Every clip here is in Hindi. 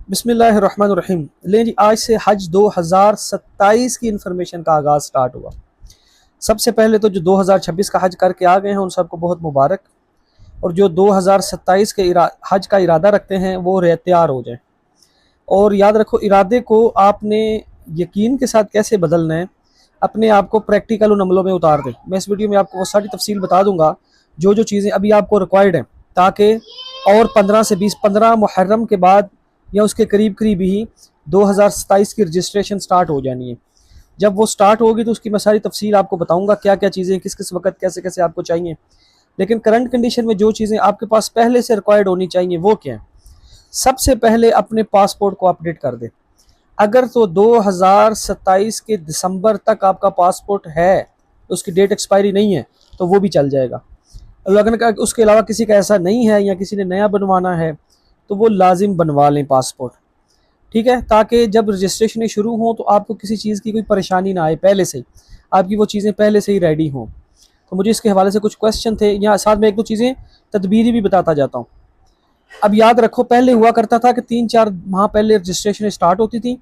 बिस्मिल्लाहिर्रहमानिर्रहीम। लें जी, आज से हज 2027 की इन्फॉर्मेशन का आगाज़ स्टार्ट हुआ। सबसे पहले तो जो 2026 का हज करके आ गए हैं उन सबको बहुत मुबारक, और जो 2027 के हज का इरादा रखते हैं वो तैयार हो जाएं। और याद रखो, इरादे को आपने यकीन के साथ कैसे बदलना है, अपने आप को प्रैक्टिकल उन अमलों में उतार दें। मैं इस वीडियो में आपको वो सारी तफसील बता दूंगा जो जो चीज़ें अभी आपको रिक्वायर्ड हैं, ताकि और 15 से 15 मुहर्रम के बाद या उसके करीब करीब ही 2027 की रजिस्ट्रेशन स्टार्ट हो जानी है। जब वो स्टार्ट होगी तो उसकी मैं सारी तफसील आपको बताऊंगा, क्या क्या चीज़ें किस किस वक्त कैसे कैसे आपको चाहिए। लेकिन करंट कंडीशन में जो चीज़ें आपके पास पहले से रिक्वायर्ड होनी चाहिए वो क्या है। सबसे पहले अपने पासपोर्ट को अपडेट कर दें। अगर तो 2027 के दिसंबर तक आपका पासपोर्ट है, तो उसकी डेट एक्सपायरी नहीं है, तो वो भी चल जाएगा। अगर उसके अलावा किसी का ऐसा नहीं है या किसी ने नया बनवाना है तो वो लाजिम बनवा लें पासपोर्ट, ठीक है, ताकि जब रजिस्ट्रेशन शुरू हो तो आपको किसी चीज़ की कोई परेशानी ना आए, पहले से ही आपकी वो चीज़ें पहले से ही रेडी हों। तो मुझे इसके हवाले से कुछ क्वेश्चन थे, यहाँ साथ में एक दो चीज़ें तदबीरी भी बताता जाता हूँ। अब याद रखो, पहले हुआ करता था कि 3-4 माह पहले रजिस्ट्रेशन स्टार्ट होती थी,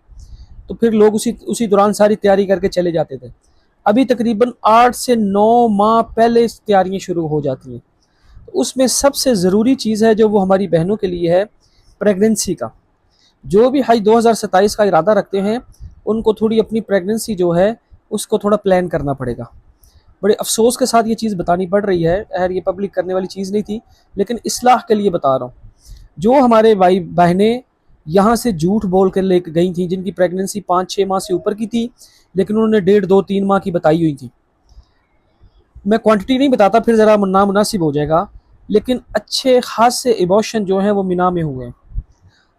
तो फिर लोग उसी उसी दौरान सारी तैयारी करके चले जाते थे। अभी तकरीबन 8 से 9 माह पहले तैयारियां शुरू हो जाती हैं। तो उसमें सबसे ज़रूरी चीज़ है जो वो हमारी बहनों के लिए है, प्रेगनेंसी का। जो भी हज 2027 का इरादा रखते हैं उनको थोड़ी अपनी प्रेगनेंसी जो है उसको थोड़ा प्लान करना पड़ेगा। बड़े अफसोस के साथ ये चीज़ बतानी पड़ रही है, खैर ये पब्लिक करने वाली चीज़ नहीं थी, लेकिन इस्लाह के लिए बता रहा हूँ। जो हमारे भाई बहनें यहाँ से झूठ बोल कर लेकर गई थी, जिनकी प्रेगनेंसी 5-6 माह से ऊपर की थी, लेकिन उन्होंने 1.5-2-3 माह की बताई हुई थी। मैं क्वांटिटी नहीं बताता, फिर ज़रा नामुनासिब हो जाएगा, लेकिन अच्छे खास से इमोशन जो हैं वो मीना में हुए हैं,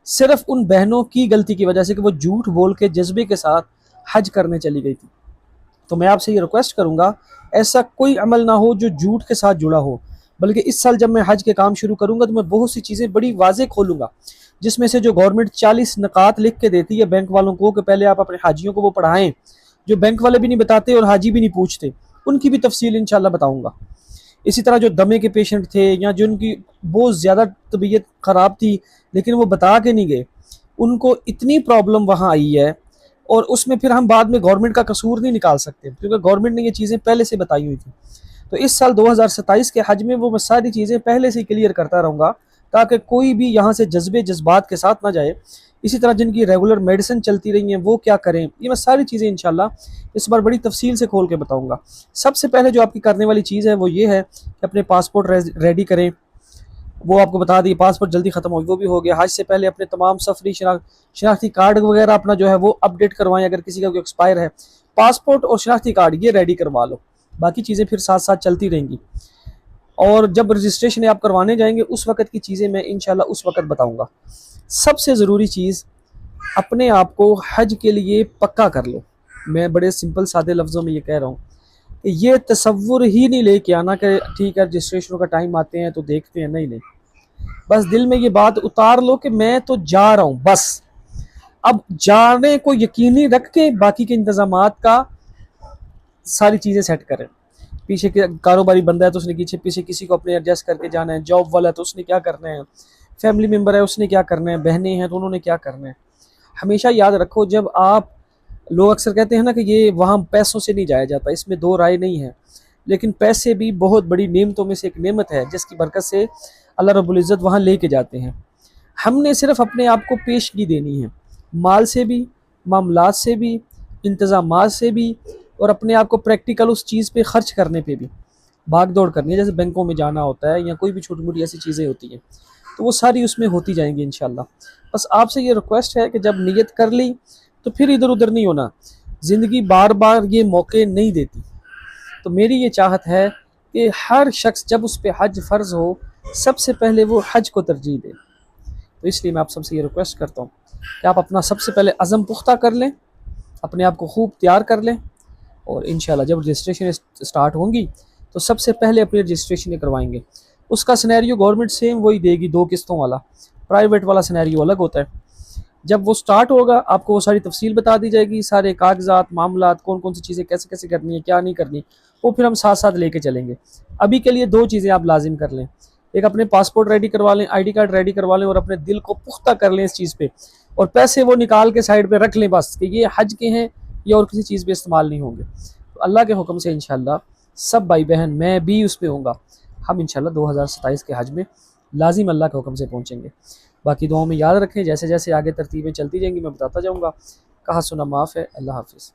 सिर्फ उन बहनों की गलती की वजह से कि वो झूठ बोल के जज्बे के साथ हज करने चली गई थी। तो मैं आपसे ये रिक्वेस्ट करूँगा, ऐसा कोई अमल ना हो जो झूठ के साथ जुड़ा हो। बल्कि इस साल जब मैं हज के काम शुरू करूँगा तो मैं बहुत सी चीज़ें बड़ी वाज़ेह खोलूँगा, जिसमें से जो गवर्नमेंट 40 नकात लिख के देती है बैंक वालों को कि पहले आप अपने हाजियों को वो पढ़ाएं, जो बैंक वाले भी नहीं बताते और हाजी भी नहीं पूछते, उनकी भी तफसील इंशाल्लाह बताऊँगा। इसी तरह जो दमे के पेशेंट थे या जिनकी बहुत ज़्यादा तबीयत ख़राब थी लेकिन वो बता के नहीं गए, उनको इतनी प्रॉब्लम वहाँ आई है, और उसमें फिर हम बाद में गवर्नमेंट का कसूर नहीं निकाल सकते क्योंकि गवर्नमेंट ने ये चीज़ें पहले से बताई हुई थी। तो इस साल 2027 के हज में वो मैं सारी चीज़ें पहले से क्लियर करता रहूँगा, ताकि कोई भी यहाँ से जज्बात के साथ ना जाए। इसी तरह जिनकी रेगुलर मेडिसिन चलती रही हैं वो क्या करें, ये मैं सारी चीज़ें इंशाल्लाह इस बार बड़ी तफसील से खोल के बताऊँगा। सबसे पहले जो आपकी करने वाली चीज़ है वो ये है कि अपने पासपोर्ट रेडी करें। वो आपको बता दी, पासपोर्ट जल्दी ख़त्म हो, वो भी हो गया। हज से पहले अपने तमाम सफरी शनाख्ती कार्ड वगैरह अपना जो है वो अपडेट करवाएं, अगर किसी का कोई एक्सपायर है। पासपोर्ट और शनाख्ती कार्ड ये रेडी करवा लो, बाकी चीज़ें फिर साथ साथ चलती रहेंगी। और जब रजिस्ट्रेशन आप करवाने जाएंगे उस वक्त की चीज़ें मैं इंशाल्लाह उस वक्त बताऊँगा। सबसे ज़रूरी चीज़, अपने आप को हज के लिए पक्का कर लो। मैं बड़े सिंपल सादे लफ्ज़ों में ये कह रहा हूँ, ये तसव्वुर ही नहीं लेके आना कि ठीक है रजिस्ट्रेशन का टाइम आते हैं तो देखते हैं, नहीं नहीं, बस दिल में ये बात उतार लो कि मैं तो जा रहा हूँ बस। अब जाने को यकीनी रख के बाकी के इंतजामात का सारी चीज़ें सेट करें। पीछे के कारोबारी बंदा है तो उसने पीछे पीछे किसी को अपने एडजस्ट करके जाना है, जॉब वाला है तो उसने क्या करना है, फैमिली मेम्बर है उसने क्या करना है, बहनें हैं तो उन्होंने क्या करना है। हमेशा याद रखो, जब आप, लोग अक्सर कहते हैं ना कि ये वहाँ पैसों से नहीं जाया जाता, इसमें दो राय नहीं है, लेकिन पैसे भी बहुत बड़ी नेमतों में से एक नेमत है जिसकी बरकत से अल्लाह रब्बुल इज़्ज़त वहाँ लेके जाते हैं। हमने सिर्फ अपने आप को पेशगी देनी है, माल से भी, मामलात से भी, इंतज़ामात से भी, और अपने आप को प्रैक्टिकल उस चीज़ पे ख़र्च करने पे भी भाग दौड़ करनी है। जैसे बैंकों में जाना होता है या कोई भी छोटी मोटी ऐसी चीज़ें होती हैं, तो वो सारी उसमें होती जाएंगी इंशाल्लाह। बस आपसे ये रिक्वेस्ट है कि जब नियत कर ली तो फिर इधर उधर नहीं होना। ज़िंदगी बार बार ये मौके नहीं देती, तो मेरी ये चाहत है कि हर शख्स जब उस पर हज फ़र्ज़ हो सबसे पहले वो हज को तरजीह दे। तो इसलिए मैं आप सबसे ये रिक्वेस्ट करता हूँ कि आप अपना सबसे पहले अज़म पुख्ता कर लें, अपने आप को खूब तैयार कर लें, और इंशाल्लाह जब रजिस्ट्रेशन स्टार्ट होंगी तो सबसे पहले अपनी रजिस्ट्रेशन करवाएंगे। उसका सिनेरियो गवर्नमेंट सेम वही देगी, 2 किस्तों वाला। प्राइवेट वाला सिनेरियो अलग होता है। जब वो स्टार्ट होगा आपको वो सारी तफसील बता दी जाएगी, सारे कागजात, मामलात, कौन कौन सी चीज़ें कैसे कैसे करनी है, क्या नहीं करनी, वो फिर हम साथ साथ लेके चलेंगे। अभी के लिए 2 चीज़ें आप लाजिम कर लें, एक अपने पासपोर्ट रेडी करवा लें, ID कार्ड रेडी करवा लें, और अपने दिल को पुख्ता कर लें इस चीज़ पे और पैसे वो निकाल के साइड पे रख लें बस कि ये हज के हैं, ये और किसी चीज़ पे इस्तेमाल नहीं होंगे। तो अल्लाह के हुक्म से इंशाल्लाह सब भाई बहन, मैं भी उस पर होऊंगा, हम इंशाल्लाह 2027 के हज में लाजिम अल्लाह के हुक्म से पहुँचेंगे। बाकी दुआओं में याद रखें, जैसे जैसे आगे तरतीबें चलती जाएंगी मैं बताता जाऊँगा। कहा सुना माफ़ है। अल्लाह हाफिज़।